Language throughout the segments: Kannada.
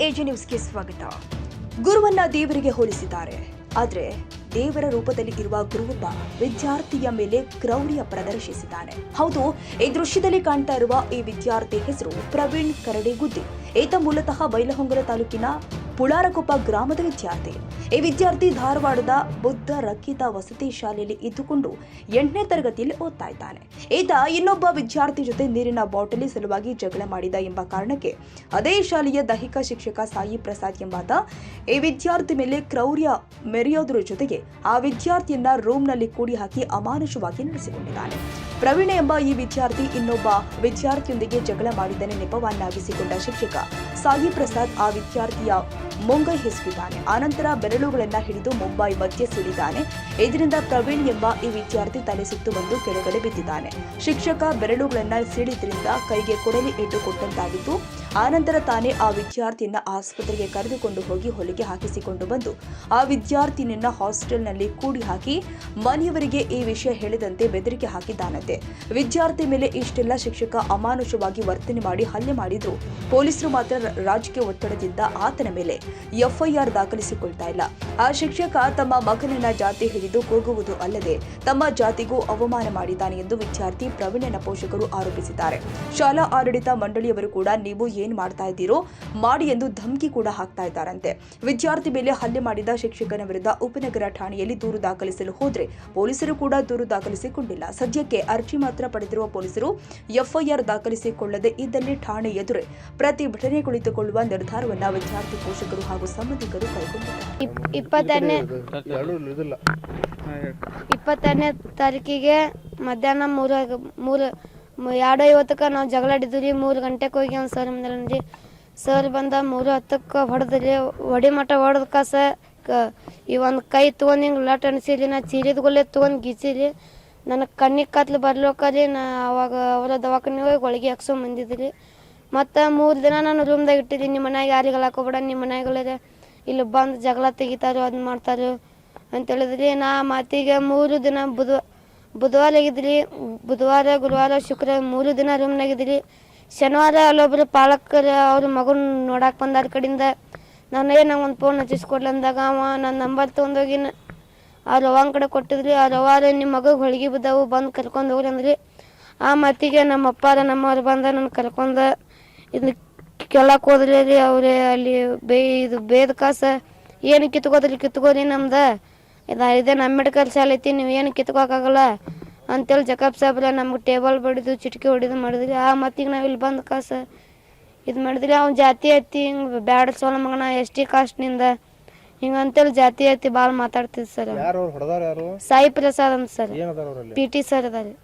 ಎಜಿ ನ್ಯೂಸ್ಗೆ ಸ್ವಾಗತ. ಗುರುವನ್ನ ದೇವರಿಗೆ ಹೋಲಿಸಿದ್ದಾರೆ. ಆದರೆ ದೇವರ ರೂಪದಲ್ಲಿ ಇರುವ ಗುರುವೊಬ್ಬ ವಿದ್ಯಾರ್ಥಿಯ ಮೇಲೆ ಕ್ರೌರ್ಯ ಪ್ರದರ್ಶಿಸಿದ್ದಾನೆ. ಹೌದು, ಈ ದೃಶ್ಯದಲ್ಲಿ ಕಾಣ್ತಾ ಇರುವ ಈ ವಿದ್ಯಾರ್ಥಿ ಹೆಸರು ಪ್ರವೀಣ್ ಕರಡಿಗುದ್ದಿ. ಈತ ಮೂಲತಃ ಬೈಲಹೊಂಗಲ ತಾಲೂಕಿನ ಪುಳಾರಕೊಪ್ಪ ಗ್ರಾಮದ ವಿದ್ಯಾರ್ಥಿ. ಈ ವಿದ್ಯಾರ್ಥಿ ಧಾರವಾಡದ ಬುದ್ಧ ರಕ್ಷಿತ ವಸತಿ ಶಾಲೆಯಲ್ಲಿ ಇದ್ದುಕೊಂಡು 8ನೇ ತರಗತಿಯಲ್ಲಿ ಓದ್ತಾ ಇದ್ದಾನೆ. ಈತ ಇನ್ನೊಬ್ಬ ವಿದ್ಯಾರ್ಥಿ ಜೊತೆ ನೀರಿನ ಬಾಟಲಿ ಸಲುವಾಗಿ ಜಗಳ ಮಾಡಿದ ಎಂಬ ಕಾರಣಕ್ಕೆ ಅದೇ ಶಾಲೆಯ ದೈಹಿಕ ಶಿಕ್ಷಕ ಸಾಯಿ ಪ್ರಸಾದ್ ಎಂಬಾತ ಈ ವಿದ್ಯಾರ್ಥಿ ಮೇಲೆ ಕ್ರೌರ್ಯ ಮೆರೆಯೋದ್ರ ಜೊತೆಗೆ ಆ ವಿದ್ಯಾರ್ಥಿಯನ್ನ ರೂಮ್ನಲ್ಲಿ ಕೂಡಿ ಹಾಕಿ ಅಮಾನುಷವಾಗಿ ನಡೆಸಿಕೊಂಡಿದ್ದಾನೆ. ಪ್ರವೀಣ್ ಎಂಬ ಈ ವಿದ್ಯಾರ್ಥಿ ಇನ್ನೊಬ್ಬ ವಿದ್ಯಾರ್ಥಿಯೊಂದಿಗೆ ಜಗಳ ಮಾಡಿದ್ದನ್ನೇ ನೆಪವನ್ನಾಗಿಸಿಕೊಂಡ ಶಿಕ್ಷಕ ಸಾಯಿ ಪ್ರಸಾದ್ ಆ ವಿದ್ಯಾರ್ಥಿಯ ಮುಂಗೈ ಹಿಸುಕಿದ್ದಾನೆ. ಆನಂತರ ಬೆರಳುಗಳನ್ನ ಹಿಡಿದು ಮುಂಬೈ ಮಧ್ಯೆ ಸಿಡಿದಾನೆ. ಇದರಿಂದ ಪ್ರವೀಣ್ ಎಂಬ ಈ ವಿದ್ಯಾರ್ಥಿ ತಲೆ ಸುತ್ತು ಬಂದು ಕೆಳಗಡೆ ಬಿದ್ದಿದ್ದಾನೆ. ಶಿಕ್ಷಕ ಬೆರಳುಗಳನ್ನ ಸಿಡಿದ್ರಿಂದ ಕೈಗೆ ಕೊಡಲಿ ಏಟು ಕೊಟ್ಟಂತಾಗಿತ್ತು. ಆನಂತರ ತಾನೇ ಆ ವಿದ್ಯಾರ್ಥಿಯನ್ನ ಆಸ್ಪತ್ರೆಗೆ ಕರೆದುಕೊಂಡು ಹೋಗಿ ಹೊಲಿಗೆ ಹಾಕಿಸಿಕೊಂಡು ಬಂದು ಆ ವಿದ್ಯಾರ್ಥಿನಿಯನ್ನ ಹಾಸ್ಟೆಲ್ನಲ್ಲಿ ಕೂಡಿ ಹಾಕಿ ಮನೆಯವರಿಗೆ ಈ ವಿಷಯ ಹೇಳಿದಂತೆ ಬೆದರಿಕೆ ಹಾಕಿದ್ದಾನಂತೆ. ವಿದ್ಯಾರ್ಥಿ ಮೇಲೆ ಇಷ್ಟೆಲ್ಲ ಶಿಕ್ಷಕ ಅಮಾನುಷವಾಗಿ ವರ್ತನೆ ಮಾಡಿ ಹಲ್ಲೆ ಮಾಡಿದ್ರು. ಪೊಲೀಸರು ಮಾತ್ರ ರಾಜಕೀಯ ಒತ್ತಡದಿಂದ ಆತನ ಮೇಲೆ ಎಫ್ಐಆರ್ ದಾಖಲಿಸಿಕೊಳ್ತಾ ಇಲ್ಲ. ಆ ಶಿಕ್ಷಕ ತಮ್ಮ ಮಗನನ್ನ ಜಾತಿ ಹಿಡಿದು ಕೂಗುವುದು ಅಲ್ಲದೆ ತಮ್ಮ ಜಾತಿಗೂ ಅವಮಾನ ಮಾಡಿದ್ದಾನೆ ಎಂದು ವಿದ್ಯಾರ್ಥಿ ಪ್ರವೀಣನ ಪೋಷಕರು ಆರೋಪಿಸಿದ್ದಾರೆ. ಶಾಲಾ ಆಡಳಿತ ಮಂಡಳಿಯವರು ಕೂಡ ನೀವು ಏನ್ ಮಾಡ್ತಾ ಇದ್ದೀರೋ ಮಾಡಿ ಎಂದು ಧಮಕಿ ಕೂಡ ಹಾಕ್ತಾ ಇದ್ದಾರಂತೆ. ವಿದ್ಯಾರ್ಥಿ ಮೇಲೆ ಹಲ್ಲೆ ಮಾಡಿದ ಶಿಕ್ಷಕನ ವಿರುದ್ಧ ಉಪನಗರ ಠಾಣೆಯಲ್ಲಿ ದೂರು ದಾಖಲಿಸಲು ಹೋದ್ರೆ ಪೊಲೀಸರು ಕೂಡ ದೂರು ದಾಖಲಿಸಿಕೊಂಡಿಲ್ಲ. ಸದ್ಯಕ್ಕೆ ಅರ್ಜಿ ಮಾತ್ರ ಪಡೆದಿರುವ ಪೊಲೀಸರು ಎಫ್ಐಆರ್ ದಾಖಲಿಸಿಕೊಳ್ಳದೆ ಇದ್ದಲ್ಲಿ ಠಾಣೆ ಎದುರೇ ಪ್ರತಿಭಟನೆ ಕುಳಿತುಕೊಳ್ಳುವ ನಿರ್ಧಾರವನ್ನ ವಿದ್ಯಾರ್ಥಿ ಪೋಷಕರು ಹಾಗೂ ಸಂಬಂಧಿಕರು ಕೈಗೊಂಡಿದ್ದಾರೆ. 22ನೇ ತಾರೀಕಿಗೆ ಮಧ್ಯಾಹ್ನ 2:50ಕ್ಕೆ ನಾವು ಜಗಳಾಡಿದ್ವಿ. 3 ಗಂಟೆಗೆ ಹೋಗಿ ಒಂದು ಸರ್ ಬಂದ್ರಿ. ಸರ್ ಬಂದ 3:10ಕ್ಕೆ ಹೊಡೆದ್ರಿ. ಹೊಡಿ ಮಠ ಹೊಡೆದ್ಕ ಈ ಒಂದು ಕೈ ತೊಗೊಂಡು ಹಿಂಗೆ ಲಟ್ ಅನಿಸಿರಿ. ನಾ ಚೀರಿದ್ಗೊಲ್ಲೆ ತೊಗೊಂಡು ಗೀಸಿರಿ. ನನಗೆ ಕಣ್ಣಿಗೆ ಕತ್ಲು ಬರ್ಲೋಕರಿ. ನಾ ಅವಾಗ ಅವರ ದವಾಖಾನೆ ಹೋಗಿ ಒಳಗೆ ಹಾಕ್ಸೋ ಬಂದಿದ್ರಿ. ಮತ್ತು 3 ದಿನ ನಾನು ರೂಮ್ದಾಗ ಇಟ್ಟಿದ್ದೀನಿ. ನಿಮ್ಮ ಮನ್ಯಾಗ ಯಾರಿಗೆ ಹಾಕೋಬೇಡ, ನಿಮ್ಮ ಮನ್ಯಾಗಲ್ಲೇ ಇಲ್ಲಿ ಬಂದು ಜಗಳ ತೆಗಿತಾರೋ ಅದನ್ನ ಮಾಡ್ತಾರೋ ಅಂತ ಹೇಳಿದ್ರಿ. ನಾ ಮಾತಿಗೆ 3 ದಿನ ಬುಧವಾರ ಆಗಿದ್ರಿ. ಬುಧವಾರ, ಗುರುವಾರ, ಶುಕ್ರವಾರ 3 ದಿನ ರೂಮ್ನಾಗಿದ್ರಿ. ಶನಿವಾರ ಅಲ್ಲೊಬ್ರು ಪಾಲಕರು ಅವ್ರ ಮಗನ ನೋಡಕ್ಕೆ ಬಂದಾರ ಕಡೆಯಿಂದ ನಾನು ನಂಗೆ ಒಂದು ಫೋನ್ ಹಚ್ಚಿಸ್ಕೊಡ್ಲಿ ಅಂದಾಗ ಅವ ನನ್ನ ನಂಬರ್ ತೊಗೊಂಡೋಗಿ ಅವ್ರ ಅವ್ವನ ಕಡೆ ಕೊಟ್ಟಿದ್ರಿ. ಅವ್ರ ಅವ್ವಾರ ನಿಮ್ಮ ಮಗಗೆ ಹೊಳ್ಗೆ ಬಿದ್ದಾವು ಬಂದು ಕರ್ಕೊಂಡು ಹೋಗ್ರಿ ಅಂದ್ರಿ. ಆ ಮಾತಿಗೆ ನಮ್ಮ ಅಪ್ಪಾರ ನಮ್ಮವ್ರು ಬಂದ ನನ್ನ ಕರ್ಕೊಂಡು ಇದನ್ನ ಕೇಳಕ್ಕೆ ಹೋದ್ರಿ ರೀ. ಅವ್ರೆ ಅಲ್ಲಿ ಇದು ಬೇದ ಕಾಸ ಏನು ಕಿತ್ಕೋರಿ ನಮ್ದು ಇದೇನು ಅಂಬೇಡ್ಕರ್ ಶಾಲೆ ಐತಿ, ನೀವು ಏನು ಕಿತ್ಕೋಕಾಗಲ್ಲ ಅಂತೇಳಿ ಜಕಬ್ ಸಾಬ್ರ ನಮ್ಗೆ ಟೇಬಲ್ ಬಡಿದು ಚಿಟಿಕೆ ಹೊಡಿದು ಮಾಡಿದ್ರಿ. ಆ ಮತ್ತಿಗೆ ನಾವು ಇಲ್ಲಿ ಬಂದು ಕಾಸ ಇದು ಮಾಡಿದ್ರಿ. ಅವ್ನು ಜಾತಿ ಐತಿ ಹಿಂಗೆ ಬ್ಯಾಡ ಸೋಲ ಮಗನ ST ಕಾಸ್ಟ್ನಿಂದ ಹಿಂಗೆ ಅಂತೇಳಿ ಜಾತಿ ಐತಿ ಭಾಳ ಮಾತಾಡ್ತಿದ್ ಸರ್. ಸಾಯಿ ಪ್ರಸಾದ್ ಅಂತ ಸರ್, PT ಸರ್ ಅದಾರಿ.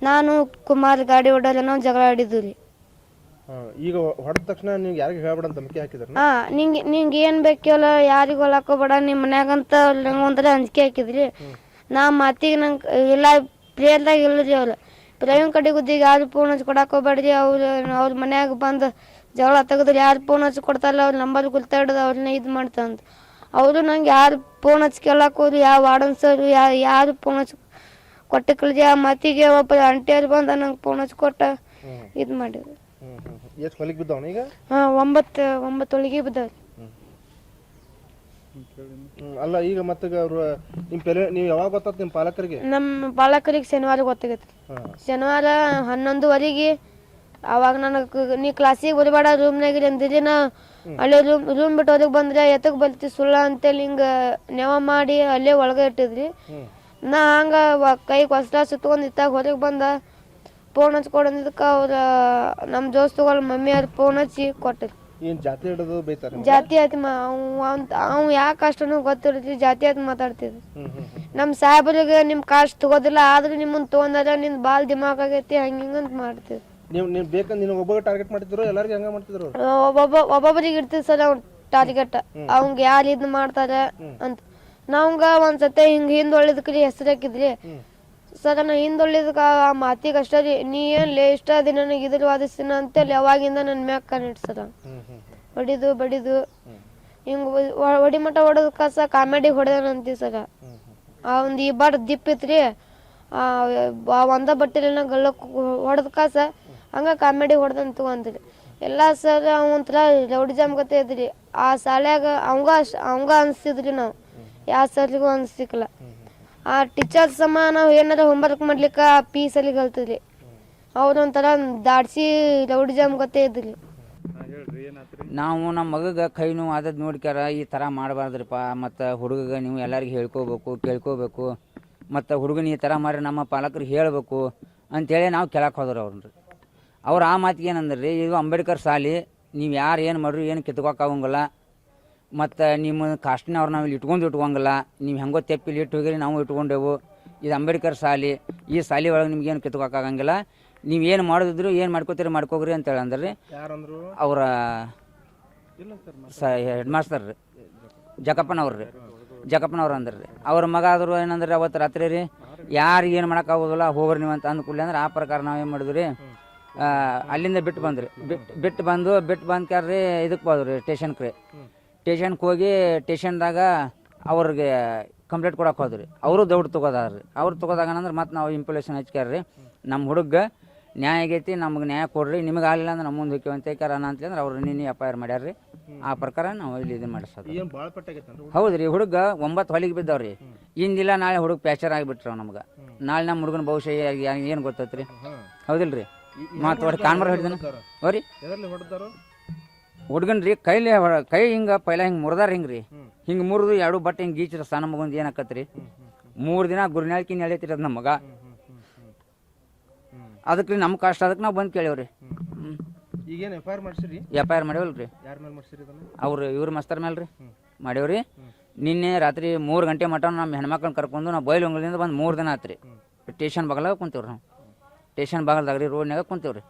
ನಾನು ಕುಮಾರ್ ಗಾಡಿ ಹೊಡಲ್ಲ ನಾವು ಜಗಳ ಆಡಿದ್ವಿ ರೀ. ಈಗ ಹೊಡೆದ ತಕ್ಷಣ ನೀವು ಯಾರಿಗೆ ಹೇಳ್ಬೇಡ ಅಂತ ಧಮಕಿ ಹಾಕಿದ್ರಿ? ನಿಂಗೆ ಏನು ಬೇಕಲ್ಲ ಯಾರಿಗೂ ಹಾಕೋಬೇಡ ನಿಮ್ಮ ಮನ್ಯಾಗಂತ ಒಂಥರ ಅಂಜಿಕೆ ಹಾಕಿದ್ರಿ. ನಾ ಮಾತಿಗೆ ನಂಗೆ ಇಲ್ಲ ಪ್ರೇರ್ದಾಗ ಇಲ್ಲರಿ. ಅವ್ರು ಪ್ರವೀಣ್ ಕಡೆಗುದ್ದಿಗೆ ಯಾರು ಫೋನ್ ಹಚ್ಚಿ ಕೊಡಕ್ಕೆ ಹೋಗ್ಬೇಡ್ರಿ. ಅವ್ರ ಮನ್ಯಾಗ ಬಂದು ಜಗಳ ತೆಗೆದ್ರಿ. ಯಾರು ಫೋನ್ ಹಚ್ಚಿ ಕೊಡ್ತಾರಲ್ಲ ಅವ್ರ ನಂಬರ್ ಗುರ್ತಾಡ್ದು ಅವ್ರನ್ನ ಇದು ಮಾಡ್ತಂತ ಅವರು ನಂಗೆ ಯಾರು ಫೋನ್ ಹಚ್ಚಿ ಕೇಳಕ್ಕೆ ಹೋದ್ರು. ಯಾವ ವಾರ್ಡನ್ ಸರ್ ಯಾರು ಫೋನ್ ಹಚ್ಚಿ ಕೊಟ್ಟು ಕಳಿದ್ರಿ. ಆ ಮಾತಿಗೆ ಒಬ್ಬ ಆಂಟಿಯವ್ರು ಬಂದ ನಂಗೆ ಫೋನ್ ಹಚ್ಚಿ ಕೊಟ್ಟ ಇದು ಮಾಡಿದ್ರು. ಎಷ್ಟು ಹೊಲಿಗೆ ಬಿದ್ದವನ ಈಗ? 9 ಹೊಲಿಗೆ ಬಿದ್ದಾವ್ರಿ. ಅಲ್ಲ ಈಗ ಮತ್ತೆ ನೀವು ಯಾವಾಗ ಗೊತ್ತಾತ ನಿಮ್ಮ ಪಾಲಕರಿಗೆ? ನಮ್ಮ ಪಾಲಕರಿಗೆ ಶನಿವಾರ ಗೊತ್ತಾಗೈತಿ. ಶನಿವಾರ 11:15 ಅವಾಗ ನನಗೆ ನೀ ಕ್ಲಾಸಿಗೆ ಬರಬೇಡ ರೂಮ್ನಾಗಿರಿ ಅಂದಿರಿ. ನಾ ಅಲ್ಲೇ ರೂಮ್ ಬಿಟ್ಟು ಹೊರಗೆ ಬಂದ್ರೆ ಎತ್ತಕ್ಕೆ ಬರ್ತಿ ಸುಳ್ಳ ಅಂತೇಳಿ ಹಿಂಗೆ ನೆವ ಮಾಡಿ ಅಲ್ಲೇ ಒಳಗೆ ಇಟ್ಟಿದ್ರಿ. ನಾ ಹಂಗೆ ಕೈಗೆ ಹೊಸ್ಲ ಸುತ್ಕೊಂಡು ಇತ್ತಾಗ ಹೊರಗೆ ಬಂದ ಫೋನ್ ಹಚ್ಚಿ ಕೊಡೋದಕ್ಕೆ ಅವ್ರ ನಮ್ಮ ದೋಸ್ತುಗಳ ಮಮ್ಮಿಯವ್ರು ಫೋನ್ ಹಚ್ಚಿ ಕೊಟ್ಟರು. ಜಾತಿ ಆಯ್ತು ಅವ್ ಯಾವ ಕಾಸ್ಟನು ಗೊತ್ತಿರತ್ರಿ. ಜಾತಿ ಆಯ್ತು ಮಾತಾಡ್ತಿದ್ರು. ನಮ್ಮ ಸಾಹೇಬರಿಗೆ ನಿಮ್ಮ ಕಾಸ್ಟ್ ತಗೋದಿಲ್ಲ ಆದ್ರೆ ನಿಮ್ಮನ್ನ ತೊಗೊಂಡಾರ ನಿನ್ ಭಾಳ ದಿಮಾಕ್ ಆಗೈತಿ ಹಂಗಿಂಗಂತ ಮಾಡ್ತಿದ್ರು. ಒಬ್ಬೊಬ್ಬರಿಗೆ ಇರ್ತಿದ್ ಸರ್ ಅವ್ನ ಟಾರ್ಗೆಟ್. ಅವಂಗ ಯಾರು ಇದ್ ಮಾಡ್ತಾರ ಅಂತ. ನಾವಂಗ ಒಂದ್ಸತಿ ಹಿಂಗ ಹಿಂದೊಳ್ಳಿದ್ಕ್ರಿ ಹೆಸರು ಹಾಕಿದ್ರಿ ಸರ್. ನಾ ಹಿಂದೊಳ್ಳಿದಕ್ಕೆ ಆ ಮಾತಿಗೆ ಅಷ್ಟ ರೀ. ನೀ ಏನ್ ಇಷ್ಟ ಅದಿ ನನಗೆ ಇದ್ರ ವಾದಿಸ್ತೀನ ಅಂತೇಳಿ ಅವಾಗಿಂದ ನನ್ನ ಮ್ಯಾಗ ಕಣ್ಣಿಡ್ಸರ ಹೊಡಿದು ಬಡಿದು ಹಿಂಗ ಹೊಡಿ ಮಠ ಹೊಡೋದಕ್ಕ ಸ ಕಾಮಿಡಿ ಹೊಡೆದಂತೀವಿ ಸರ. ಆ ಒಂದು ಈ ಬಾಡ್ ದಿಪ್ ಇತ್ರಿ ಒಂದ ಬಟ್ಟೆಲಿನ ಗಲ್ಲಕ್ ಹೊಡೆದಕ್ಕ ಸ ಹಂಗ ಕಾಮಿಡಿ ಹೊಡೆದಂತು ಅಂದ್ರಿ. ಎಲ್ಲ ಸರ್ ಒಂಥರ ರೌಡಿಜಮ್ ಗತೆ ಇದ್ರಿ ಆ ಶಾಲ್ಯಾಗ ಅವಂಗ ಅನಿಸ್ತಿದ್ರಿ ನಾವು ಯಾವ ಸರ್ಲಿಗೂ ಅನಿಸ್ತಿಕ್ಕಲ್ಲ ಆ ಟೀಚರ್ಸ್ ಸಮ ನಾವು ಏನಾರ ಹೋಮ್ವರ್ಕ್ ಮಾಡ್ಲಿಕ್ಕೆ ಆ ಪೀಸಲ್ಲಿ ಕಲ್ತಿದ್ರಿ ಅವ್ರು ಒಂಥರ ದಾಡ್ಸಿ ರೌಡಿಜಮ್ ಗತೆ ಇದ್ರಿ. ನಾವು ನಮ್ಮ ಮಗಗೆ ಕೈ ನೋವು ಆದದ್ದು ನೋಡ್ಕ್ಯಾರ ಈ ಥರ ಮಾಡಬಾರ್ದ್ರಿಪ್ಪ ಮತ್ತು ಹುಡುಗಗೆ ನೀವು ಎಲ್ಲರಿಗೂ ಹೇಳ್ಕೋಬೇಕು ಕೇಳ್ಕೋಬೇಕು ಮತ್ತು ಹುಡುಗನ ಈ ಥರ ಮಾಡಿ ನಮ್ಮ ಪಾಲಕರಿಗೆ ಹೇಳಬೇಕು ಅಂಥೇಳಿ ನಾವು ಕೇಳಕ್ಕೆ ಹೋದ್ರು ಅವ್ರನ್ನ ರೀ. ಅವ್ರು ಆ ಮಾತಿಗೆ ಏನಂದ್ರೆ ರೀ ಇದು ಅಂಬೇಡ್ಕರ್ ಶಾಲೆ ನೀವು ಯಾರು ಏನು ಮಾಡ್ರಿ ಏನು ಕಿತ್ಕೋಕ್ಕಾಗಂಗಿಲ್ಲ ಮತ್ತು ನಿಮ್ಮ ಕಾಸ್ಟಿನವ್ರು ನಾವು ಇಲ್ಲಿ ಇಟ್ಕೊಂಗಿಲ್ಲ ನೀವು ಹೆಂಗೋ ತೆಪ್ಪಿಲಿ ಇಟ್ಟು ಹೋಗಿರಿ ನಾವು ಇಟ್ಕೊಂಡೆವು ಇದು ಅಂಬೇಡ್ಕರ್ ಶಾಲೆ ಈ ಶಾಲೆ ಒಳಗೆ ನಿಮ್ಗೇನು ಕಿತ್ಕೋಕ್ಕಾಗಂಗಿಲ್ಲ ನೀವು ಏನು ಮಾಡೋದಿದ್ರು ಏನು ಮಾಡ್ಕೋತೀರಿ ಮಾಡ್ಕೋಗ್ರಿ ಅಂತೇಳಿ ಅಂದ್ರೆ ರೀ ಅವರ ಹೆಡ್ ಮಾಸ್ತರ್ ರೀ ಜಕಪ್ಪನವ್ರು ರೀ ಜಕಪ್ಪನವ್ರು ಅಂದ್ರೆ ರೀ ಅವ್ರ ಮಗ ಆದರೂ ಏನಂದ್ರೆ ಅವತ್ತು ರಾತ್ರಿ ರೀ ಯಾರು ಏನು ಮಾಡೋಕ್ಕಾಗೋದಿಲ್ಲ ಹೋಗ್ರಿ ನೀವು ಅಂತ ಅಂದ್ಕೂಡ್ಲಿ ಅಂದ್ರೆ ಆ ಪ್ರಕಾರ ನಾವು ಏನು ಮಾಡಿದ್ವಿ ರೀ ಅಲ್ಲಿಂದ ಬಿಟ್ಟು ಬಂದ್ರಿ ಬಿಟ್ಟು ಬಂದ್ಕ್ಯಾರ್ರಿ ಇದಕ್ಕೆ ಹೋದ್ರಿ ಸ್ಟೇಷನ್ಗೆ ರೀ ಸ್ಟೇಷನ್ಗೆ ಹೋಗಿ ಸ್ಟೇಷನ್ದಾಗ ಅವ್ರಿಗೆ ಕಂಪ್ಲೇಂಟ್ ಕೊಡಕ್ಕೆ ಹೋದ್ರಿ ಅವರು ದೌಡ್ ತೊಗೋದಾರ್ರಿ ಅವ್ರು ತೊಗೋದಾಗ ಅಂದ್ರೆ ಮತ್ತೆ ನಾವು ಇಂಪ್ಲೇಷನ್ ಹಚ್ಕ್ಯಾರ್ರಿ ನಮ್ಮ ಹುಡುಗ ನ್ಯಾಯ ಆಗೈತಿ ನಮ್ಗೆ ನ್ಯಾಯ ಕೊಡ್ರಿ ನಿಮ್ಗೆ ಆಗಲಿಲ್ಲ ಅಂದ್ರೆ ನಮ್ಮ ಮುಂದೆ ಹೋಗ್ತೀವಿ ಅಂತ ಕೇಳ್ಯಾರ ಅಂತಂದ್ರೆ ಅವ್ರು ನಿನ್ನೆ FIR ಮಾಡ್ಯಾರ್ರಿ ಆ ಪ್ರಕಾರ ನಾವು ಇಲ್ಲಿ ಇದು ಮಾಡಿಸೋದು. ಹೌದು ರೀ ಹುಡುಗ 9 ಹೊಲಿಗೆ ಬಿದ್ದವ್ರಿ ಇಂದಿಲ್ಲ ನಾಳೆ ಹುಡುಗ ಪ್ಯಾಚರ್ ಆಗಿಬಿಟ್ರಿ ನಮ್ಗೆ ನಾಳೆ ನಮ್ಮ ಹುಡುಗನ ಭವಿಷ್ಯ ಏನು ಗೊತ್ತೈತ್ರಿ ಹೌದಿಲ್ಲ ರೀ ಮತ್ತು ಒಟ್ಟು ಕಾನ್ಮರ ಹಿಡಿದನ ಅವ್ರಿ ಹುಡುಗನ್ ರೀ ಕೈ ಹಿಂಗೆ ಪೈಲ ಹಿಂಗೆ ಮುರಿದಾರ ಹಿಂಗೆ ರೀ ಹಿಂಗೆ ಮುರಿದು 2 ಬಟ್ಟೆ ಹಿಂಗೆ ಗೀಚಿರ ಸಣ್ಣ ಮಗೊಂದು ಏನಾಕತ್ರಿ 3 ದಿನ ಗುರುನಾಳ್ಕಿ ನೆಳಿತಿರ ನಮ್ಮ ಮಗ ಅದಕ್ಕೆ ನಮ್ಮ ಕಾಸ್ಟ್ ಅದಕ್ಕೆ ನಾವು ಬಂದು ಕೇಳೇವ್ರಿ. ಈಗೇನು FIR ಮಾಡೇವಲ್ರಿ ಅವ್ರು ಇವ್ರ ಮಸ್ತರ್ ಮೇಲೆ ರೀ ಮಾಡೇವ್ರಿ. ನಿನ್ನೆ ರಾತ್ರಿ 3 ಗಂಟೆ ಮಟ್ಟ ನಮ್ಮ ಹೆಣ್ಮಕ್ಳನ್ನ ಕರ್ಕೊಂಡು ನಾವು ಬೈಲೊಂಗಲಿಂದ ಬಂದು 3 ದಿನ ಆತ್ರಿ ಸ್ಟೇಷನ್ ಬಾಗಲಾಗ ಕುಂತೇವ್ರಿ ನಾವು ಸ್ಟೇಷನ್ ಬಾಗಲ್ದಾಗ ರೀ ರೋಡ್ನಾಗ ಕುಂತೇವ್ರಿ.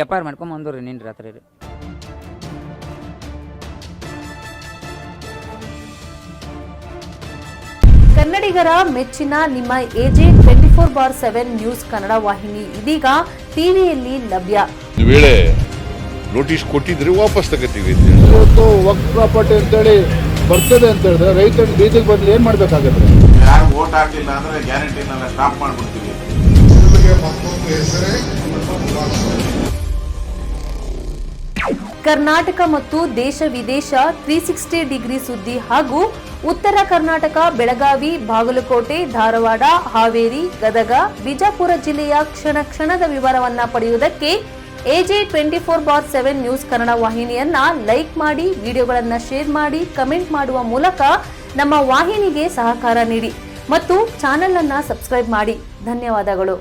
FIR ಮಾಡ್ಕೊಂಡ್ ಬಂದವ್ರಿ ನಿನ್ನೆ ರಾತ್ರಿ ರೀ. ಕನ್ನಡಿಗರ ಮೆಚ್ಚಿನ ನಿಮ್ಮ AJ 24/7 ನ್ಯೂಸ್ ಕನ್ನಡ ವಾಹಿನಿ ಇದೀಗ ಟಿವಿಯಲ್ಲಿ ಲಭ್ಯ. ವೇಳೆ ನೋಟಿಸ್ ಕೊಟ್ಟಿದ್ರೆ ವಾಪಸ್ ತಗೋತೀವಿ. ಇವತ್ತು ವಕ್ಫ್ ಪ್ರಾಪರ್ಟಿ ಅಂತೇಳಿ ಬರ್ತದೆ ಅಂತ ಹೇಳಿದ್ರೆ ರೈತರ ಬೀದಿಗೆ ಬದಲು ಏನ್ ಮಾಡ್ಬೇಕಾಗತ್ತೆ? ಯಾರು ವೋಟ್ ಹಾಕಿಲ್ಲ ಅಂದ್ರೆ ಗ್ಯಾರಂಟಿನೆಲ್ಲ ಸ್ಟಾಪ್ ಮಾಡ್ಬಿಡ್ತೀವಿ. ಕರ್ನಾಟಕ ಮತ್ತು ದೇಶ ವಿದೇಶ 360 ಡಿಗ್ರಿ ಸುದ್ದಿ ಹಾಗೂ ಉತ್ತರ ಕರ್ನಾಟಕ ಬೆಳಗಾವಿ, ಬಾಗಲಕೋಟೆ, ಧಾರವಾಡ, ಹಾವೇರಿ, ಗದಗ, ಬಿಜಾಪುರ ಜಿಲ್ಲೆಯ ಕ್ಷಣ ಕ್ಷಣದ ವಿವರವನ್ನ ಪಡೆಯುವುದಕ್ಕೆ AJ 24/7 ನ್ಯೂಸ್ ಕನ್ನಡ ವಾಹಿನಿಯನ್ನ ಲೈಕ್ ಮಾಡಿ, ವಿಡಿಯೋಗಳನ್ನ ಶೇರ್ ಮಾಡಿ, ಕಮೆಂಟ್ ಮಾಡುವ ಮೂಲಕ ನಮ್ಮ ವಾಹಿನಿಗೆ ಸಹಕಾರ ನೀಡಿ ಮತ್ತು ಚಾನೆಲ್ ಅನ್ನ ಸಬ್ಸ್ಕ್ರೈಬ್ ಮಾಡಿ. ಧನ್ಯವಾದಗಳು.